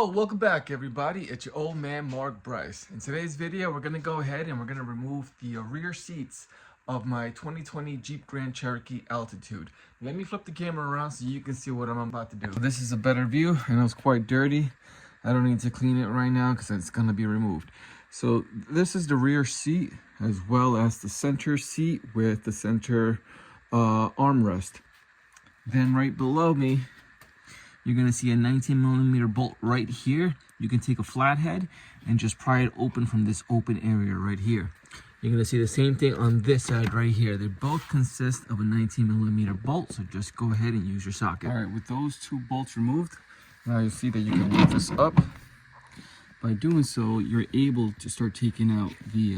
Yo, welcome back everybody. It's your old man Mark Bryce. In today's video, we're going to go ahead and we're going to remove the rear seats of my 2020 Jeep Grand Cherokee Altitude. Let me flip the camera around so you can see what I'm about to do. This is a better view. I know it's quite dirty. I don't need to clean it right now because it's going to be removed. So this is the rear seat as well as the center seat with the center armrest. Then right below me, you're going to see a 19mm bolt right here. You can take a flathead and just pry it open from this open area right here. You're going to see the same thing on this side right here. They both consist of a 19mm bolt, so just go ahead and use your socket. All right, with those two bolts removed, now you see that you can lift this up. By doing so, you're able to start taking out the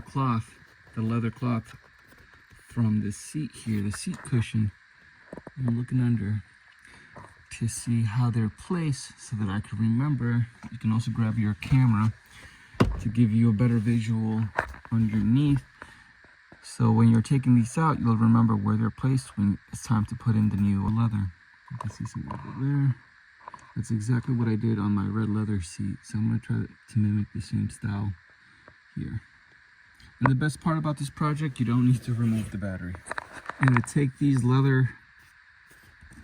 cloth, the leather cloth from the seat here, the seat cushion. I'm looking under to see how they're placed so that I can remember. You can also grab your camera to give you a better visual underneath. So when you're taking these out, you'll remember where they're placed when it's time to put in the new leather. You can see some over there. That's exactly what I did on my red leather seat. So I'm going to try to mimic the same style here. And the best part about this project, you don't need to remove the battery. I'm going to take these leather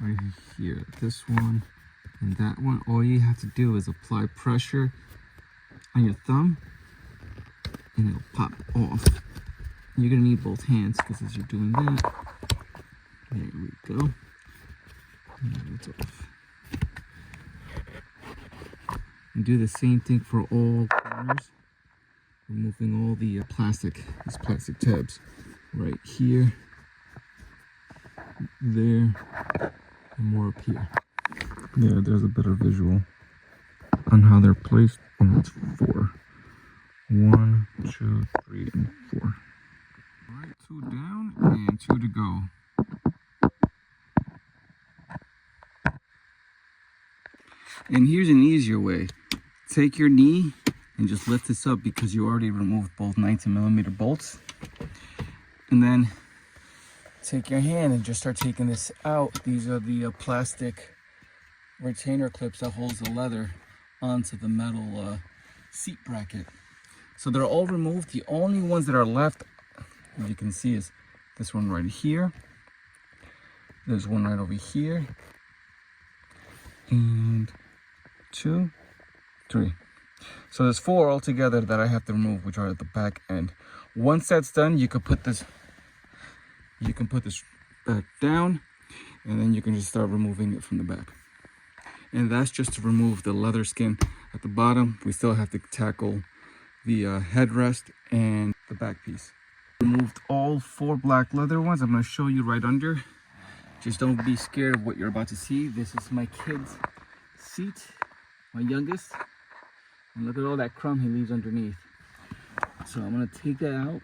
right here, this one and that one. All you have to do is apply pressure on your thumb and it'll pop off. You're gonna need both hands because as you're doing that, there we go. And it's off. And do the same thing for all corners, removing all the these plastic tabs right here, there, and more up here. Yeah, there's a better visual on how they're placed. And it's 4. 1, 2, 3, and 4. All right, 2 down and 2 to go. And here's an easier way. Take your knee and just lift this up because you already removed both 19mm bolts. And then take your hand and just start taking this out. These are the plastic retainer clips that holds the leather onto the metal seat bracket. So they're all removed. The only ones that are left, as you can see, is this one right here. There's one right over here. And 2, 3. So there's 4 altogether that I have to remove, which are at the back end. Once that's done, you can put this back down, and then you can just start removing it from the back. And that's just to remove the leather skin at the bottom. We still have to tackle the headrest and the back piece. Removed all 4 black leather ones. I'm going to show you right under. Just don't be scared of what you're about to see. This is my kid's seat, my youngest. And look at all that crumb he leaves underneath. So I'm going to take that out.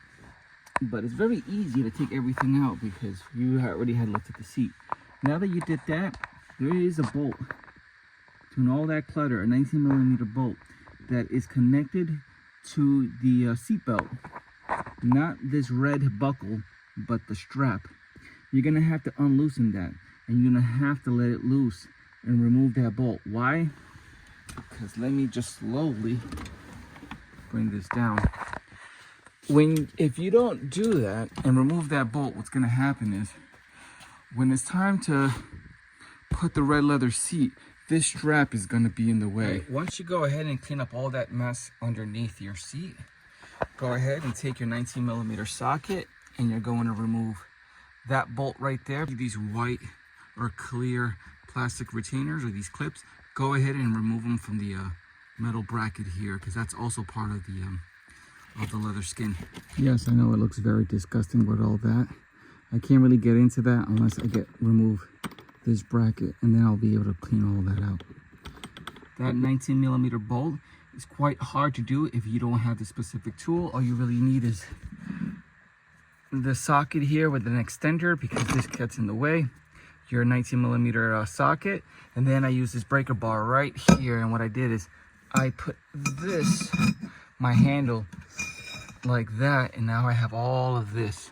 But it's very easy to take everything out because you already had looked at the seat. Now that you did that, there is a bolt between all that clutter, a 19mm bolt that is connected to the seat belt. Not this red buckle, but the strap. You're going to have to unloosen that, and you're going to have to let it loose and remove that bolt. Why? Because let me just slowly bring this down. If you don't do that and remove that bolt, what's going to happen is when it's time to put the red leather seat, this strap is going to be in the way. Once you go ahead and clean up all that mess underneath your seat, go ahead and take your 19mm socket and you're going to remove that bolt right there. These white or clear plastic retainers or these clips, go ahead and remove them from the metal bracket here because that's also part of the leather skin. Yes, I know it looks very disgusting with all that. I can't really get into that unless I remove this bracket, and then I'll be able to clean all that out. That 19mm bolt is quite hard to do if you don't have the specific tool. All you really need is the socket here with an extender because this gets in the way. Your 19mm socket, and then I use this breaker bar right here, and what I did is I put my handle like that, and now I have all of this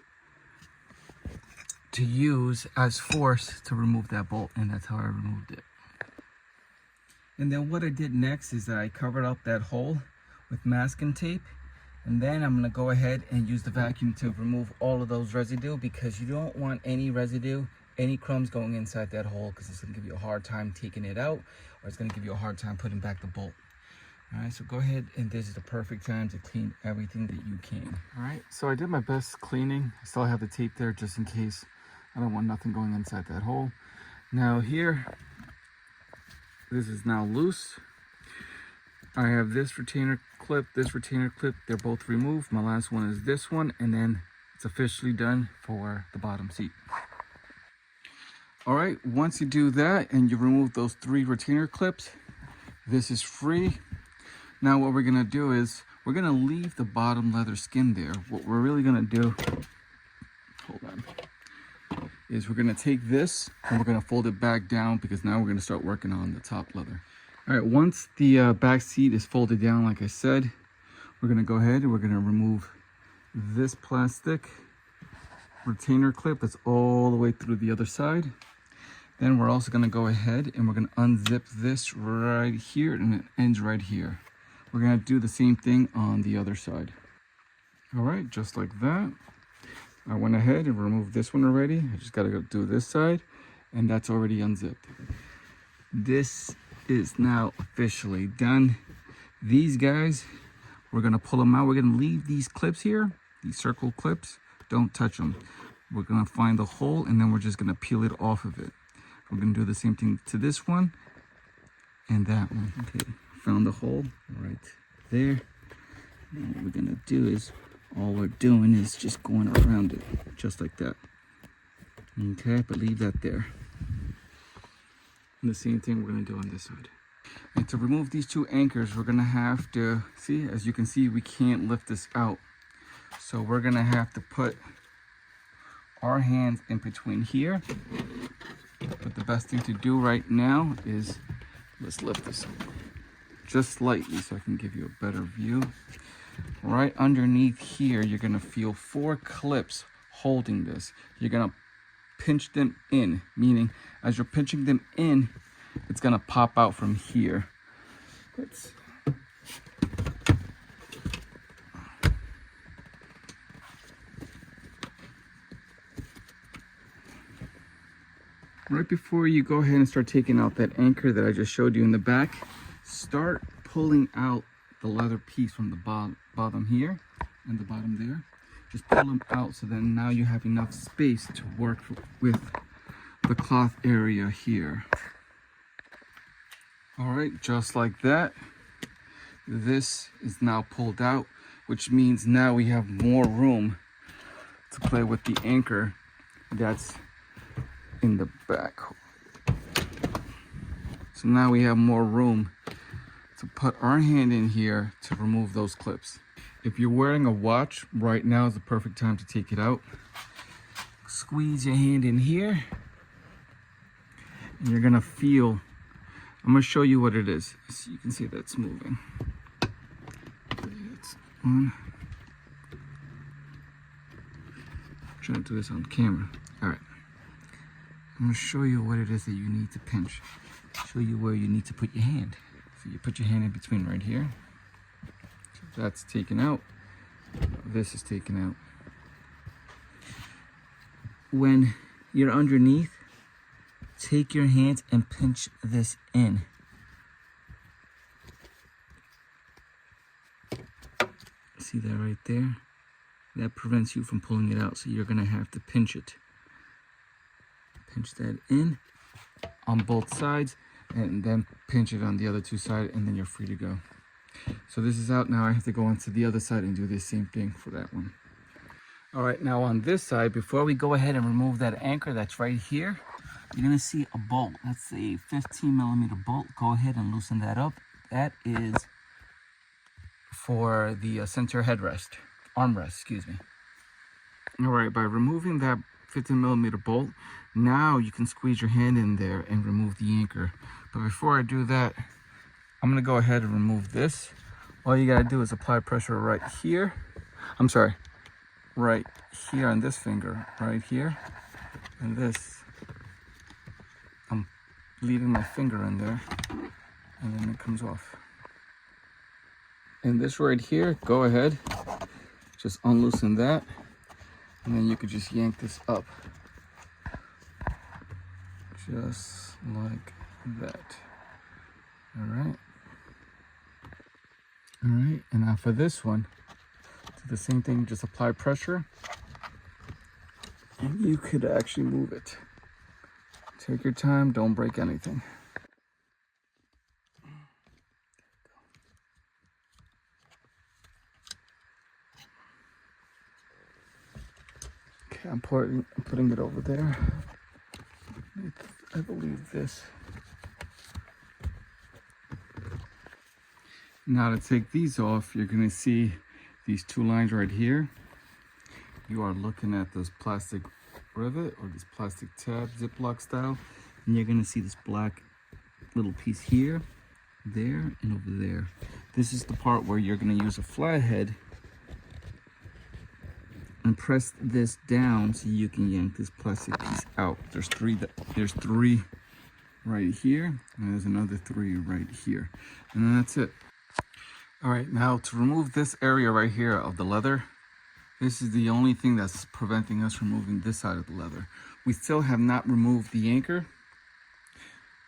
to use as force to remove that bolt, and that's how I removed it. And then what I did next is that I covered up that hole with masking tape. And then I'm gonna go ahead and use the vacuum to remove all of those residue, because you don't want any residue, any crumbs going inside that hole, because it's gonna give you a hard time taking it out, or it's gonna give you a hard time putting back the bolt. All right, so go ahead, and this is the perfect time to clean everything that you can. All right, so I did my best cleaning. I still have the tape there just in case. I don't want nothing going inside that hole. Now here, this is now loose. I have this retainer clip, they're both removed. My last one is this one, and then it's officially done for the bottom seat. All right, once you do that and you remove those 3 retainer clips, this is free. Now what we're gonna do is we're gonna leave the bottom leather skin there. What we're really gonna do, hold on, is we're gonna take this and we're gonna fold it back down, because now we're gonna start working on the top leather. All right, once the back seat is folded down, like I said, we're gonna go ahead and we're gonna remove this plastic retainer clip that's all the way through the other side. Then we're also gonna go ahead and we're gonna unzip this right here, and it ends right here. We're gonna do the same thing on the other side. All right, just like that. I went ahead and removed this one already. I just gotta go do this side, and that's already unzipped. This is now officially done. These guys, we're gonna pull them out. We're gonna leave these clips here, these circle clips. Don't touch them. We're gonna find the hole, and then we're just gonna peel it off of it. We're gonna do the same thing to this one and that one. Okay, found the hole right there. And what we're gonna do is, all we're doing is just going around it, just like that. Okay, but leave that there. And the same thing we're gonna do on this side. And to remove these 2 anchors, we're gonna have to, see, as you can see, we can't lift this out. So we're gonna have to put our hands in between here. But the best thing to do right now is, let's lift this up just slightly so I can give you a better view. Right underneath here, you're gonna feel 4 clips holding this. You're gonna pinch them in, meaning as you're pinching them in, it's gonna pop out from here. Let's, right before you go ahead and start taking out that anchor that I just showed you in the back, start pulling out the leather piece from the bottom here and the bottom there. Just pull them out, so then now you have enough space to work with the cloth area here. All right, just like that. This is now pulled out, which means now we have more room to play with the anchor that's in the back. So now we have more room to put our hand in here to remove those clips. If you're wearing a watch, right now is the perfect time to take it out. Squeeze your hand in here, and you're gonna feel, I'm gonna show you what it is. So you can see that's moving. It's on. I'm trying to do this on camera. All right. I'm gonna show you what it is that you need to pinch. Show you where you need to put your hand. So you put your hand in between right here. So that's taken out. This is taken out. When you're underneath, take your hands and pinch this in. See that right there? That prevents you from pulling it out, so you're gonna have to pinch it. Pinch that in on both sides, and then pinch it on the other 2 sides, and then you're free to go. So this is out now. I have to go onto the other side and do the same thing for that one. All right, now on this side, before we go ahead and remove that anchor that's right here, you're gonna see a bolt. That's a 15mm bolt. Go ahead and loosen that up. That is for the center headrest, armrest, excuse me. All right, by removing that 15mm bolt, now you can squeeze your hand in there and remove the anchor. But before I do that, I'm gonna go ahead and remove this. All you gotta do is apply pressure right here. I'm sorry, right here on this finger, right here. And this, I'm leaving my finger in there. and then it comes off. And this right here, go ahead, just unloosen that, and then you could just yank this up. Just like that. All right. All right, and now for this one, do the same thing, just apply pressure, and you could actually move it. Take your time, don't break anything. Okay, I'm putting it over there. I believe this. Now to take these off, you're gonna see these two lines right here. You are looking at this plastic rivet or this plastic tab, Ziploc style, and you're gonna see this black little piece here, there, and over there. This is the part where you're gonna use a flathead and press this down so you can yank this plastic piece out. There's three right here, and there's another 3 right here, and then that's it. All right, now to remove this area right here of the leather, this is the only thing that's preventing us from moving this side of the leather. We still have not removed the anchor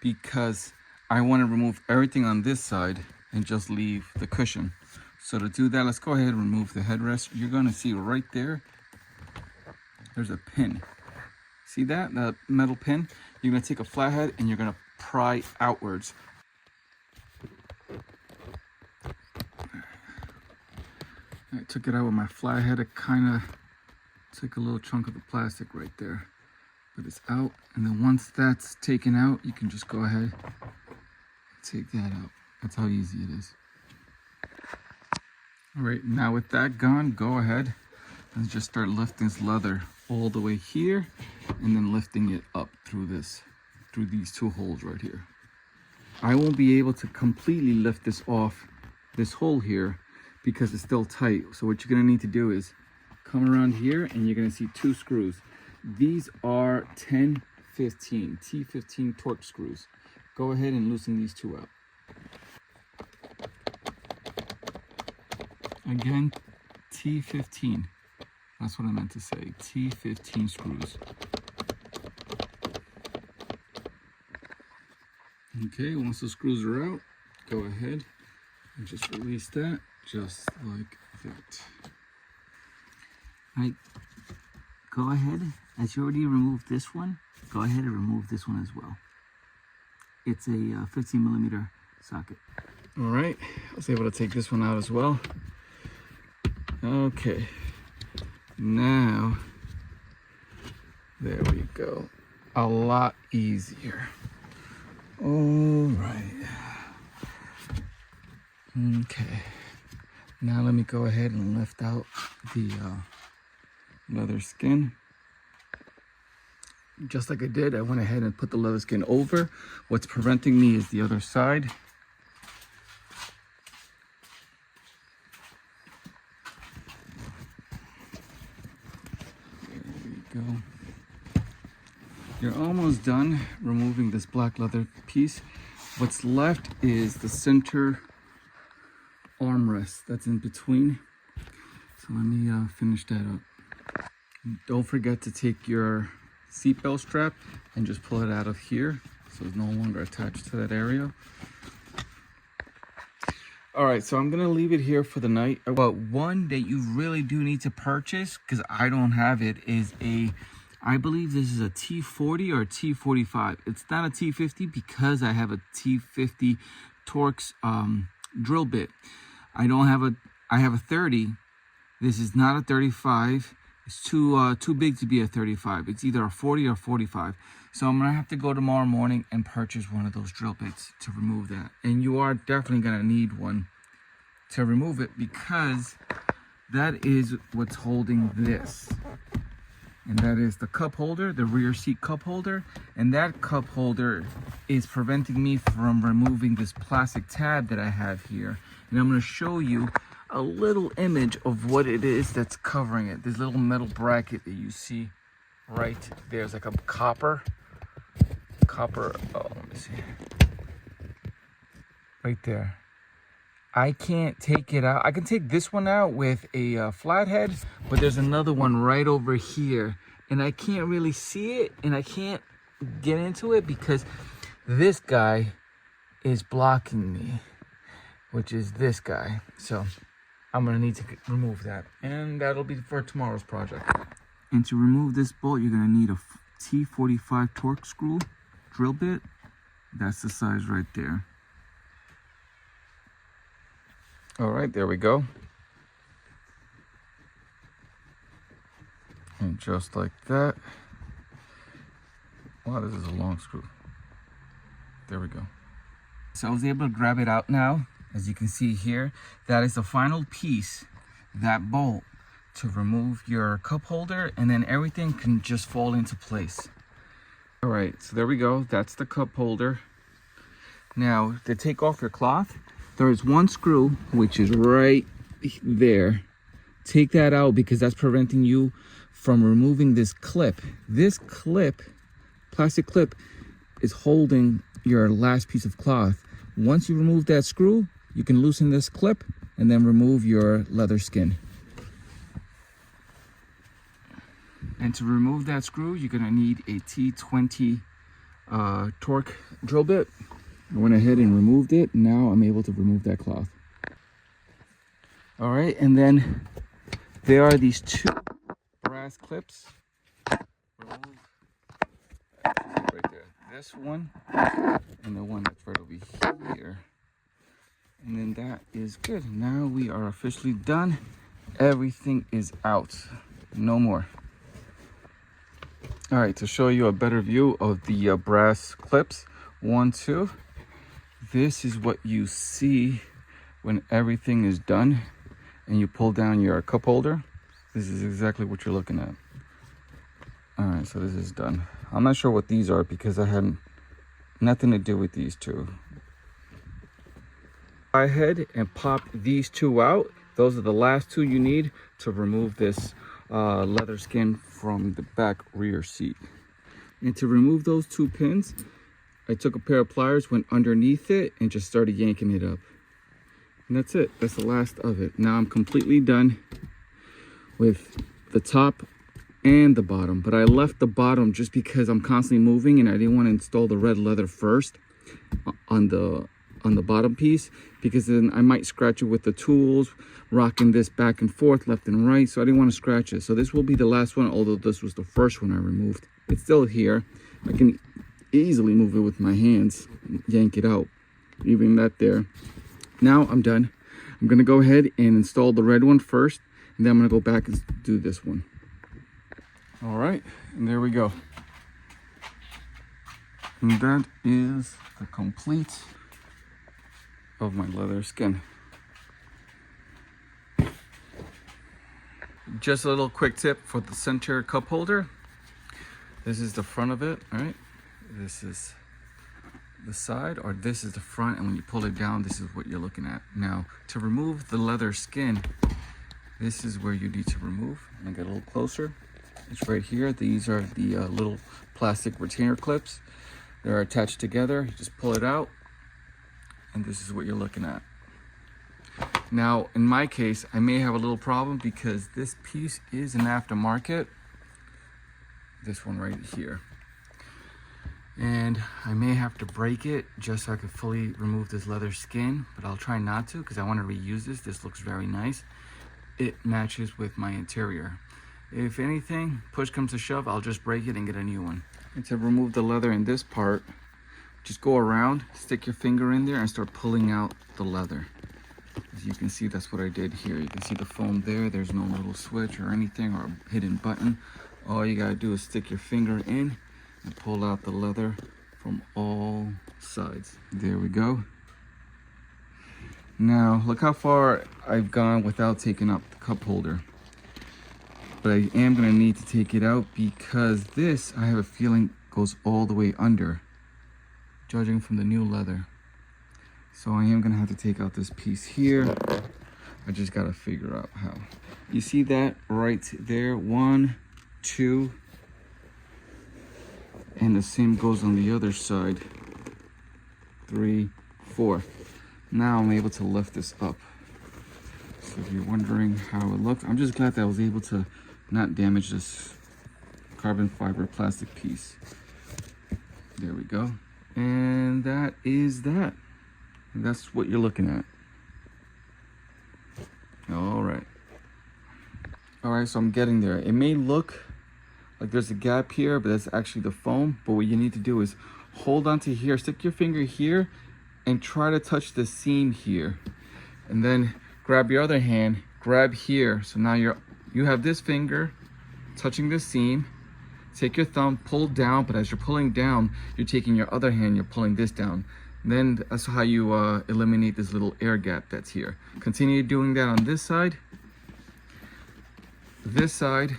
because I want to remove everything on this side and just leave the cushion. So to do that, let's go ahead and remove the headrest. You're gonna see right there, there's a pin. See that metal pin? You're gonna take a flathead and you're gonna pry outwards. I took it out with my flathead. It kind of took a little chunk of the plastic right there, but it's out. And then once that's taken out, you can just go ahead and take that out. That's how easy it is. All right, now with that gone, go ahead and just start lifting this leather all the way here, and then lifting it up through these 2 holes right here. I won't be able to completely lift this off this hole here because it's still tight. So what you're gonna need to do is come around here and you're gonna see 2 screws. These are 10-15, T15 torque screws. Go ahead and loosen these 2 out. Again, T15. That's what I meant to say, T15 screws. Okay, once the screws are out, go ahead and just release that, just like that. All right, go ahead, as you already removed this one, go ahead and remove this one as well. It's a 15mm socket. All right, I was able to take this one out as well. Okay, now, there we go. A lot easier. All right. Okay. Now let me go ahead and lift out the leather skin. Just like I did, I went ahead and put the leather skin over. What's preventing me is the other side. There we go. You're almost done removing this black leather piece. What's left is the center armrest that's in between. So let me finish that up. Don't forget to take your seatbelt strap and just pull it out of here so it's no longer attached to that area. All right, so I'm gonna leave it here for the night. But one that you really do need to purchase, because I don't have it, is I believe this is a T40 or a T45. It's not a T50 because I have a T50 Torx drill bit. I have a 30. This is not a 35. It's too big to be a 35. It's either a 40 or 45. So I'm gonna have to go tomorrow morning and purchase one of those drill bits to remove that. And you are definitely gonna need one to remove it because that is what's holding this. And that is the cup holder, the rear seat cup holder. And that cup holder is preventing me from removing this plastic tab that I have here. And I'm gonna show you a little image of what it is that's covering it. This little metal bracket that you see right there is like a copper, oh, let me see. right there. I can't take it out. I can take this one out with a flathead, but there's another one right over here, and I can't really see it, and I can't get into it because this guy is blocking me, which is this guy. So I'm gonna need to remove that, and that'll be for tomorrow's project. And to remove this bolt, you're gonna need a T45 torque screw drill bit. That's the size right there. All right, there we go. And just like that. Wow, this is a long screw. There we go. So I was able to grab it out now. As you can see here, that is the final piece, that bolt, to remove your cup holder, and then everything can just fall into place. All right, so there we go. That's the cup holder. Now, to take off your cloth, there is one screw, which is right there. Take that out because that's preventing you from removing this clip. This clip, plastic clip, is holding your last piece of cloth. Once you remove that screw, you can loosen this clip and then remove your leather skin. And to remove that screw, you're gonna need a T20 torque drill bit. I went ahead and removed it. Now I'm able to remove that cloth. All right, and then there are these two brass clips. Remove right there. This one and the one that's right over here. And then that is good. Now we are officially done. Everything is out. No more. All right, to show you a better view of the brass clips, 1, 2. This is what you see when everything is done and you pull down your cup holder. This is exactly what you're looking at. All right, so this is done. I'm not sure what these are because I had nothing to do with these two. Go ahead and pop these two out. Those are the last two you need to remove this leather skin from the back rear seat. And to remove those two pins, I took a pair of pliers, went underneath it, and just started yanking it up. And that's it. That's the last of it. Now I'm completely done with the top and the bottom. But I left the bottom just because I'm constantly moving and I didn't want to install the red leather first on the bottom piece, because then I might scratch it with the tools, rocking this back and forth, left and right. So I didn't want to scratch it. So this will be the last one, although this was the first one I removed. It's still here. I can easily move it with my hands, yank it out, leaving that there. Now I'm done. I'm gonna go ahead and install the red one first, and then I'm gonna go back and do this one. All right, and there we go. And that is the complete of my leather skin. Just a little quick tip for the center cup holder. This is the front of it, all right? This is the side, or this is the front, and when you pull it down, this is what you're looking at. Now, to remove the leather skin, this is where you need to remove. And get a little closer. It's right here. These are the little plastic retainer clips. They're attached together. You just pull it out, and this is what you're looking at. Now, in my case, I may have a little problem because this piece is an aftermarket. This one right here. And I may have to break it just so I can fully remove this leather skin, but I'll try not to because I want to reuse this. This looks very nice. It matches with my interior. If anything, push comes to shove, I'll just break it and get a new one. And to remove the leather in this part, just go around, stick your finger in there and start pulling out the leather. As you can see, that's what I did here. You can see the foam there. There's no little switch or anything or a hidden button. All you gotta do is stick your finger in and pull out the leather from all sides. There we go. Now, look how far I've gone without taking up the cup holder. But I am gonna need to take it out because this, I have a feeling, goes all the way under, judging from the new leather. So I am gonna have to take out this piece here. I just gotta figure out how. You see that right there? 1, 2, and the same goes on the other side. 3, 4. Now I'm able to lift this up. So if you're wondering how it looks, I'm just glad that I was able to not damage this carbon fiber plastic piece. There we go. And that is that. And that's what you're looking at. All right. All right, so I'm getting there. It may look like there's a gap here, but that's actually the foam. But what you need to do is hold on to here, stick your finger here, and try to touch the seam here. And then grab your other hand, grab here. So now you have this finger touching the seam. Take your thumb, pull down, but as you're pulling down, you're taking your other hand, you're pulling this down. And then that's how you eliminate this little air gap that's here. Continue doing that on this side. This side,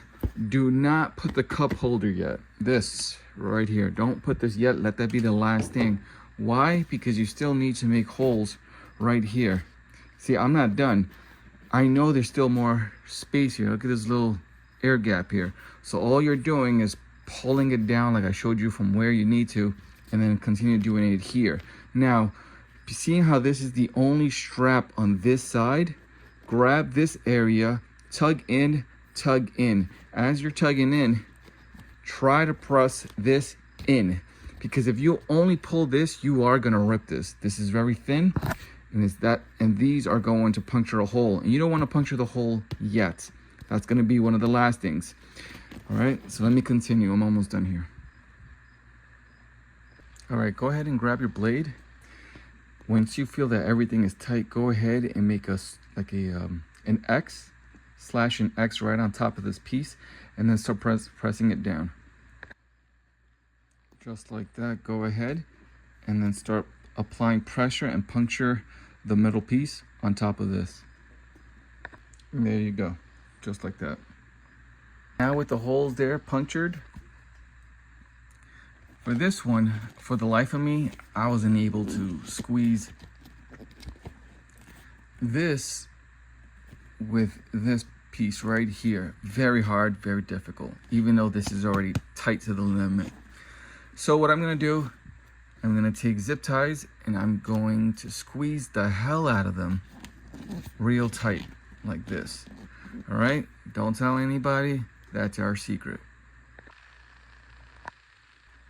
do not put the cup holder yet. This right here, don't put this yet. Let that be the last thing. Why? Because you still need to make holes right here. See, I'm not done. I know there's still more space here. Look at this little air gap here. So all you're doing is pulling it down like I showed you from where you need to, and then continue doing it here. Now, seeing how this is the only strap on this side, grab this area, tug in, tug in. As you're tugging in, try to press this in, because if you only pull this, you are gonna rip this. This is very thin, and these are going to puncture a hole, and you don't want to puncture the hole yet. That's going to be one of the last things. All right, so let me continue. I'm almost done here. All right, go ahead and grab your blade. Once you feel that everything is tight, go ahead and make an X, slash an X right on top of this piece, and then start pressing it down. Just like that. Go ahead and then start applying pressure and puncture the middle piece on top of this. And there you go, just like that. Now with the holes there punctured, for this one, for the life of me, I wasn't able to squeeze this with this piece right here. Very hard, very difficult, even though this is already tight to the limit. So what I'm gonna do, I'm gonna take zip ties and I'm going to squeeze the hell out of them real tight like this. All right, don't tell anybody, that's our secret.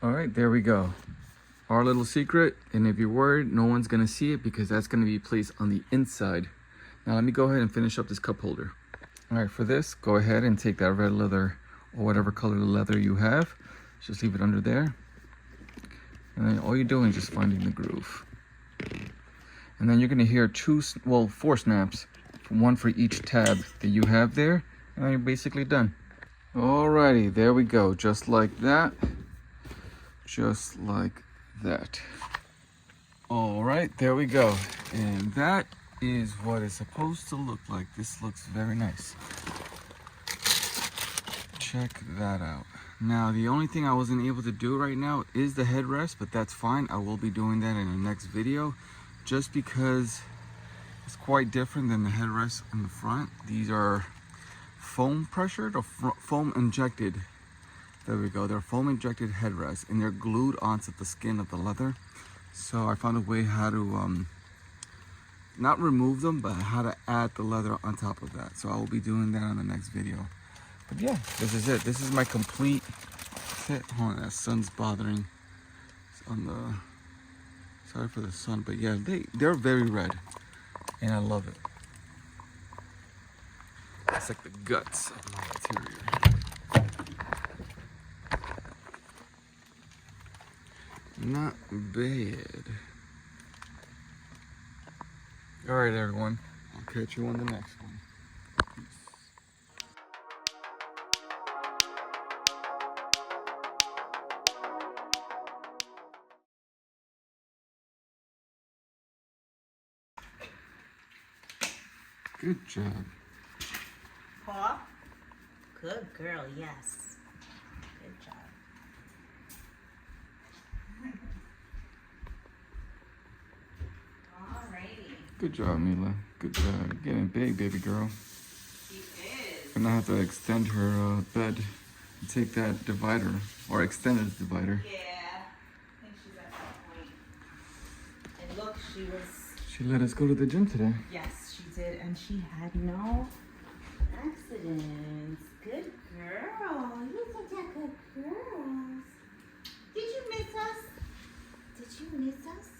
All right, there we go. Our little secret, and if you're worried, no one's gonna see it because that's gonna be placed on the inside. Now let me go ahead and finish up this cup holder. All right, for this, go ahead and take that red leather or whatever color leather you have. Just leave it under there. And then all you're doing is just finding the groove. And then you're gonna hear four snaps, one for each tab that you have there, and then you're basically done. Alrighty, there we go, just like that. Just like that. All right, there we go. And that is what it's supposed to look like. This looks very nice. Check that out. Now, the only thing I wasn't able to do right now is the headrest, but that's fine. I will be doing that in the next video, just because it's quite different than the headrest in the front. These are foam pressured or foam injected. There we go. They're foam injected headrests, and they're glued onto the skin of the leather. So I found a way how to not remove them, but how to add the leather on top of that. So I will be doing that on the next video. But yeah, this is it. This is my complete set. Hold on, that sun's bothering. It's on the, sorry for the sun, but yeah, they're very red, and I love it. It's like the guts of my interior. Not bad. All right, everyone. I'll catch you on the next one. Good job. Paw? Good girl, yes. Good job. Alrighty. Good job, Mila. Good job. You're getting big, baby girl. She is. Gonna have to extend her bed and take that divider, or extended divider. Yeah. I think she's at that point. And look, She let us go to the gym today. Yes, she did, and she had no accidents. Good girl. You're such a good girl. Did you miss us? Did you miss us?